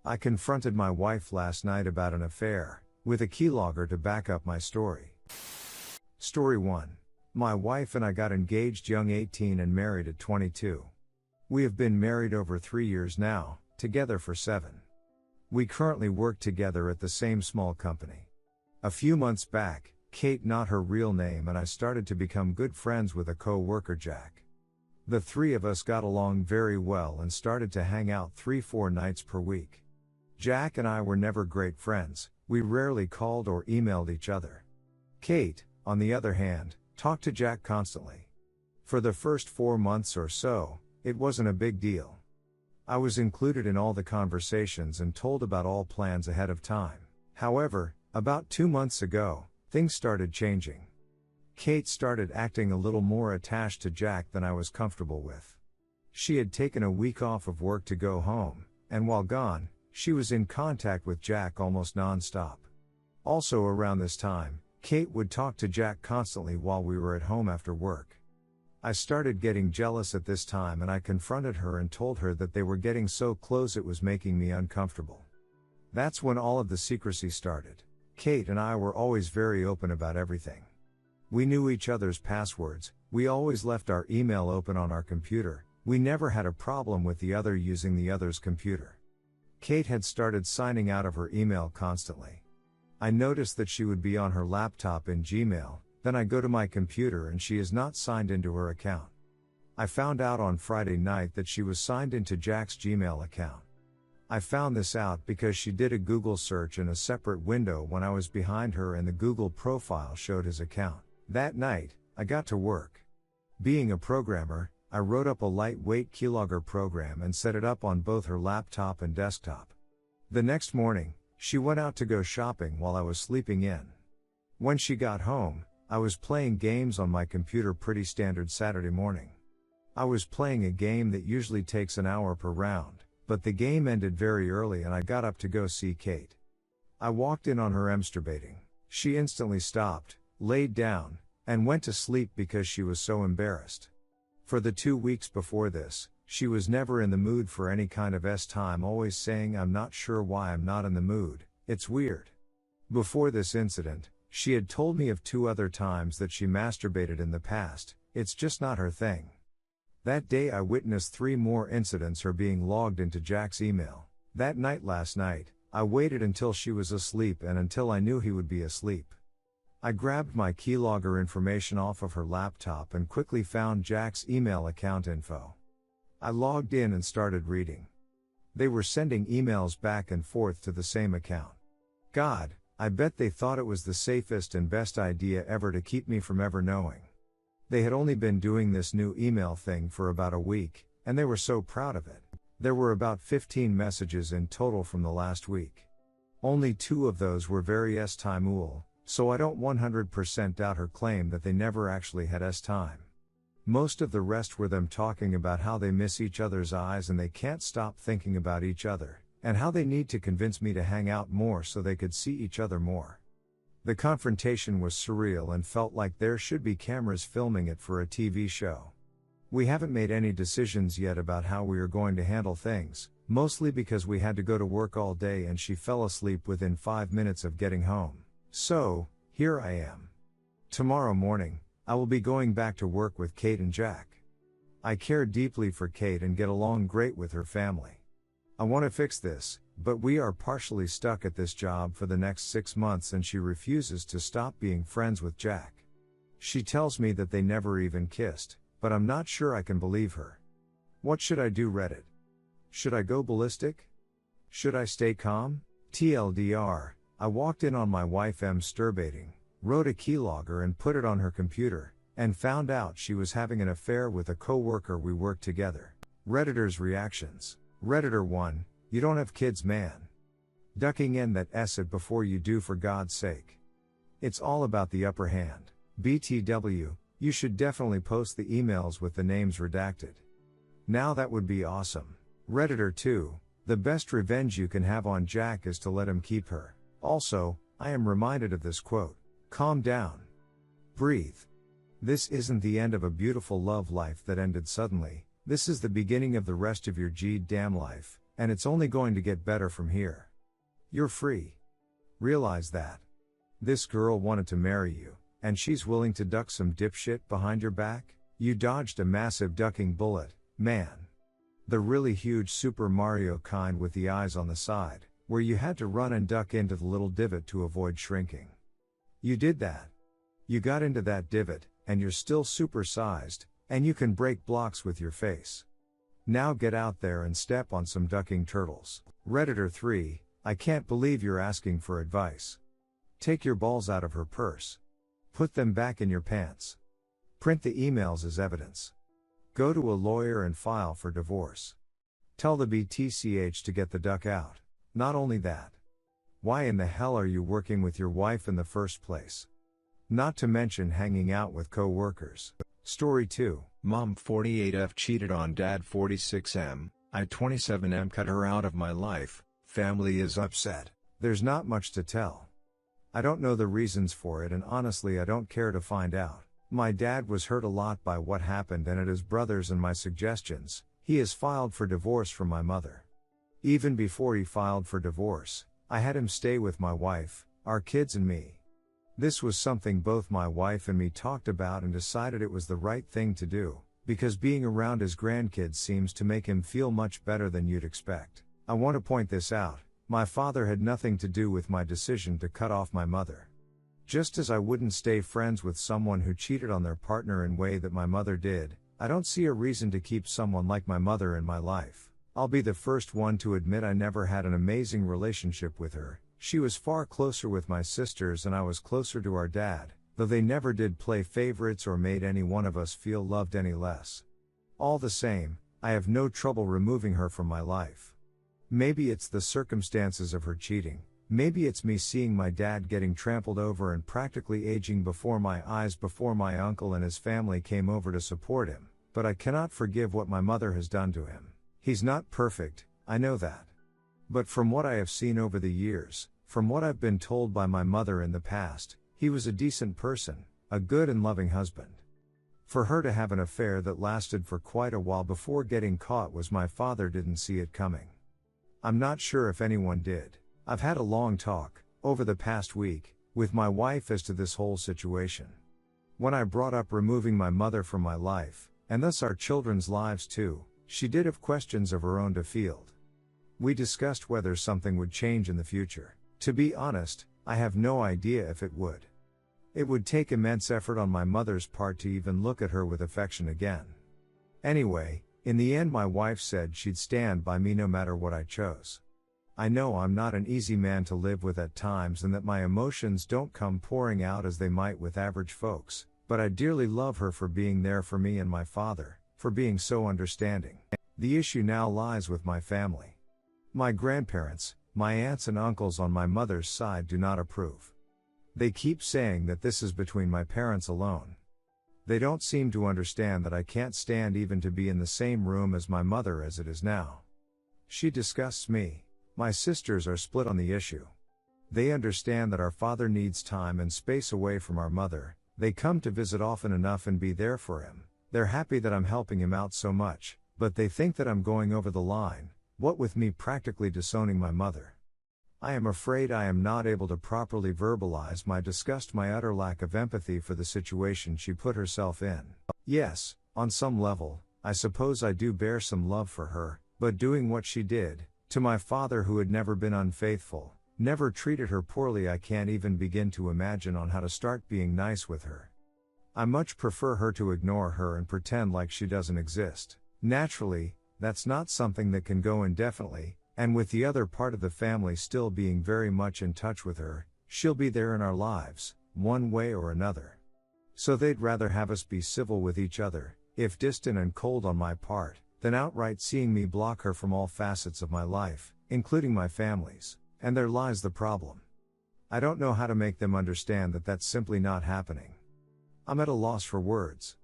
I confronted my wife last night about an affair, with a keylogger to back up my story. Story 1. My wife and I got engaged young 18 and married at 22. We have been married over 3 years now, together for 7. We currently work together at the same small company. A few months back, Kate, not her real name, and I started to become good friends with a co-worker, Jack. The three of us got along very well and started to hang out 3-4 nights per week. Jack and I were never great friends, we rarely called or emailed each other. Kate, on the other hand, talked to Jack constantly. For the first 4 months or so, it wasn't a big deal. I was included in all the conversations and told about all plans ahead of time. However, about 2 months ago, things started changing. Kate started acting a little more attached to Jack than I was comfortable with. She had taken a week off of work to go home, and while gone, she was in contact with Jack almost non-stop. Also around this time, Kate would talk to Jack constantly while we were at home after work. I started getting jealous at this time and I confronted her and told her that they were getting so close it was making me uncomfortable. That's when all of the secrecy started. Kate and I were always very open about everything. We knew each other's passwords, we always left our email open on our computer, we never had a problem with the other using the other's computer. Kate had started signing out of her email constantly. I noticed that she would be on her laptop in Gmail, then I go to my computer and she is not signed into her account. I found out on Friday night that she was signed into Jack's Gmail account. I found this out because she did a Google search in a separate window when I was behind her and the Google profile showed his account. That night, I got to work. Being a programmer, I wrote up a lightweight keylogger program and set it up on both her laptop and desktop. The next morning, she went out to go shopping while I was sleeping in. When she got home, I was playing games on my computer, pretty standard Saturday morning. I was playing a game that usually takes an hour per round, but the game ended very early and I got up to go see Kate. I walked in on her masturbating. She instantly stopped, laid down, and went to sleep because she was so embarrassed. For the 2 weeks before this, she was never in the mood for any kind of time, always saying, "I'm not sure why I'm not in the mood, it's weird." Before this incident, she had told me of 2 other times that she masturbated in the past, it's just not her thing. That day I witnessed 3 more incidents, her being logged into Jack's email. That night, last night, I waited until she was asleep and until I knew he would be asleep. I grabbed my keylogger information off of her laptop and quickly found Jack's email account info. I logged in and started reading. They were sending emails back and forth to the same account. God, I bet they thought it was the safest and best idea ever to keep me from ever knowing. They had only been doing this new email thing for about a week, and they were so proud of it. There were about 15 messages in total from the last week. Only 2 of those were very time-ul, so I don't 100% doubt her claim that they never actually had time. Most of the rest were them talking about how they miss each other's eyes and they can't stop thinking about each other, and how they need to convince me to hang out more so they could see each other more. The confrontation was surreal and felt like there should be cameras filming it for a TV show. We haven't made any decisions yet about how we are going to handle things, mostly because we had to go to work all day and she fell asleep within 5 minutes of getting home. So, here I am. Tomorrow morning, I will be going back to work with Kate and Jack. I care deeply for Kate and get along great with her family. I want to fix this, but we are partially stuck at this job for the next 6 months and she refuses to stop being friends with Jack. She tells me that they never even kissed, but I'm not sure I can believe her. What should I do, Reddit? Should I go ballistic? Should I stay calm? TLDR, I walked in on my wife masturbating, wrote a keylogger and put it on her computer, and found out she was having an affair with a co-worker we worked together. Redditors' reactions. Redditor 1, you don't have kids, man. Ducking in that it before you do, for God's sake. It's all about the upper hand. BTW, you should definitely post the emails with the names redacted. Now that would be awesome. Redditor 2, the best revenge you can have on Jack is to let him keep her. Also, I am reminded of this quote. Calm down. Breathe. This isn't the end of a beautiful love life that ended suddenly, this is the beginning of the rest of your damn life. and it's only going to get better from here. You're free. Realize that. This girl wanted to marry you, and she's willing to duck some dipshit behind your back? You dodged a massive ducking bullet, man. The really huge Super Mario kind with the eyes on the side, where you had to run and duck into the little divot to avoid shrinking. You did that. You got into that divot, and you're still supersized, and you can break blocks with your face. Now get out there and step on some ducking turtles. Redditor 3, I can't believe you're asking for advice. Take your balls out of her purse. Put them back in your pants. Print the emails as evidence. Go to a lawyer and file for divorce. Tell the BTCH to get the duck out. Not only that. Why in the hell are you working with your wife in the first place? Not to mention hanging out with co-workers. Story 2. Mom 48F cheated on dad 46M, I 27M cut her out of my life, family is upset. There's not much to tell. I don't know the reasons for it, and honestly I don't care to find out. My dad was hurt a lot by what happened and at his brothers and my suggestions. He has filed for divorce from my mother. Even before he filed for divorce, I had him stay with my wife, our kids and me. This was something both my wife and me talked about and decided it was the right thing to do, because being around his grandkids seems to make him feel much better than you'd expect. I want to point this out, my father had nothing to do with my decision to cut off my mother. Just as I wouldn't stay friends with someone who cheated on their partner in a way that my mother did, I don't see a reason to keep someone like my mother in my life. I'll be the first one to admit I never had an amazing relationship with her. She was far closer with my sisters and I was closer to our dad, though they never did play favorites or made any one of us feel loved any less. All the same, I have no trouble removing her from my life. Maybe it's the circumstances of her cheating, maybe it's me seeing my dad getting trampled over and practically aging before my eyes before my uncle and his family came over to support him, but I cannot forgive what my mother has done to him. He's not perfect, I know that. But from what I have seen over the years, from what I've been told by my mother in the past, he was a decent person, a good and loving husband. For her to have an affair that lasted for quite a while before getting caught was my father didn't see it coming. I'm not sure if anyone did. I've had a long talk, over the past week, with my wife as to this whole situation. When I brought up removing my mother from my life, and thus our children's lives too, she did have questions of her own to field. We discussed whether something would change in the future. To be honest, I have no idea if it would. It would take immense effort on my mother's part to even look at her with affection again. Anyway, in the end my wife said she'd stand by me no matter what I chose. I know I'm not an easy man to live with at times and that my emotions don't come pouring out as they might with average folks, but I dearly love her for being there for me and my father, for being so understanding. The issue now lies with my family. My grandparents, my aunts and uncles on my mother's side do not approve. They keep saying that this is between my parents alone. They don't seem to understand that I can't stand even to be in the same room as my mother as it is now. She disgusts me. My sisters are split on the issue. They understand that our father needs time and space away from our mother. They come to visit often enough and be there for him. They're happy that I'm helping him out so much, but they think that I'm going over the line, what with me practically disowning my mother. I am afraid I am not able to properly verbalize my disgust, my utter lack of empathy for the situation she put herself in. Yes, on some level, I suppose I do bear some love for her, but doing what she did, to my father who had never been unfaithful, never treated her poorly, I can't even begin to imagine on how to start being nice with her. I much prefer her to ignore her and pretend like she doesn't exist. Naturally, that's not something that can go indefinitely, and with the other part of the family still being very much in touch with her, she'll be there in our lives, one way or another. So they'd rather have us be civil with each other, if distant and cold on my part, than outright seeing me block her from all facets of my life, including my family's, and there lies the problem. I don't know how to make them understand that that's simply not happening. I'm at a loss for words.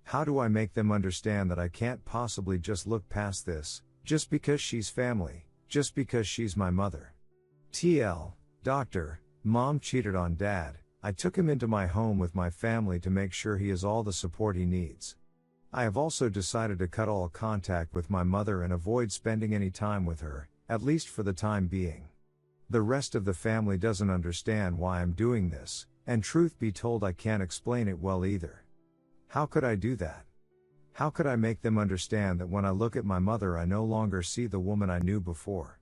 How do I make them understand that I can't possibly just look past this, just because she's family, just because she's my mother? TL, Doctor, Mom cheated on Dad, I took him into my home with my family to make sure he has all the support he needs. I have also decided to cut all contact with my mother and avoid spending any time with her, at least for the time being. The rest of the family doesn't understand why I'm doing this, and truth be told, I can't explain it well either. How could I do that? How could I make them understand that when I look at my mother I no longer see the woman I knew before?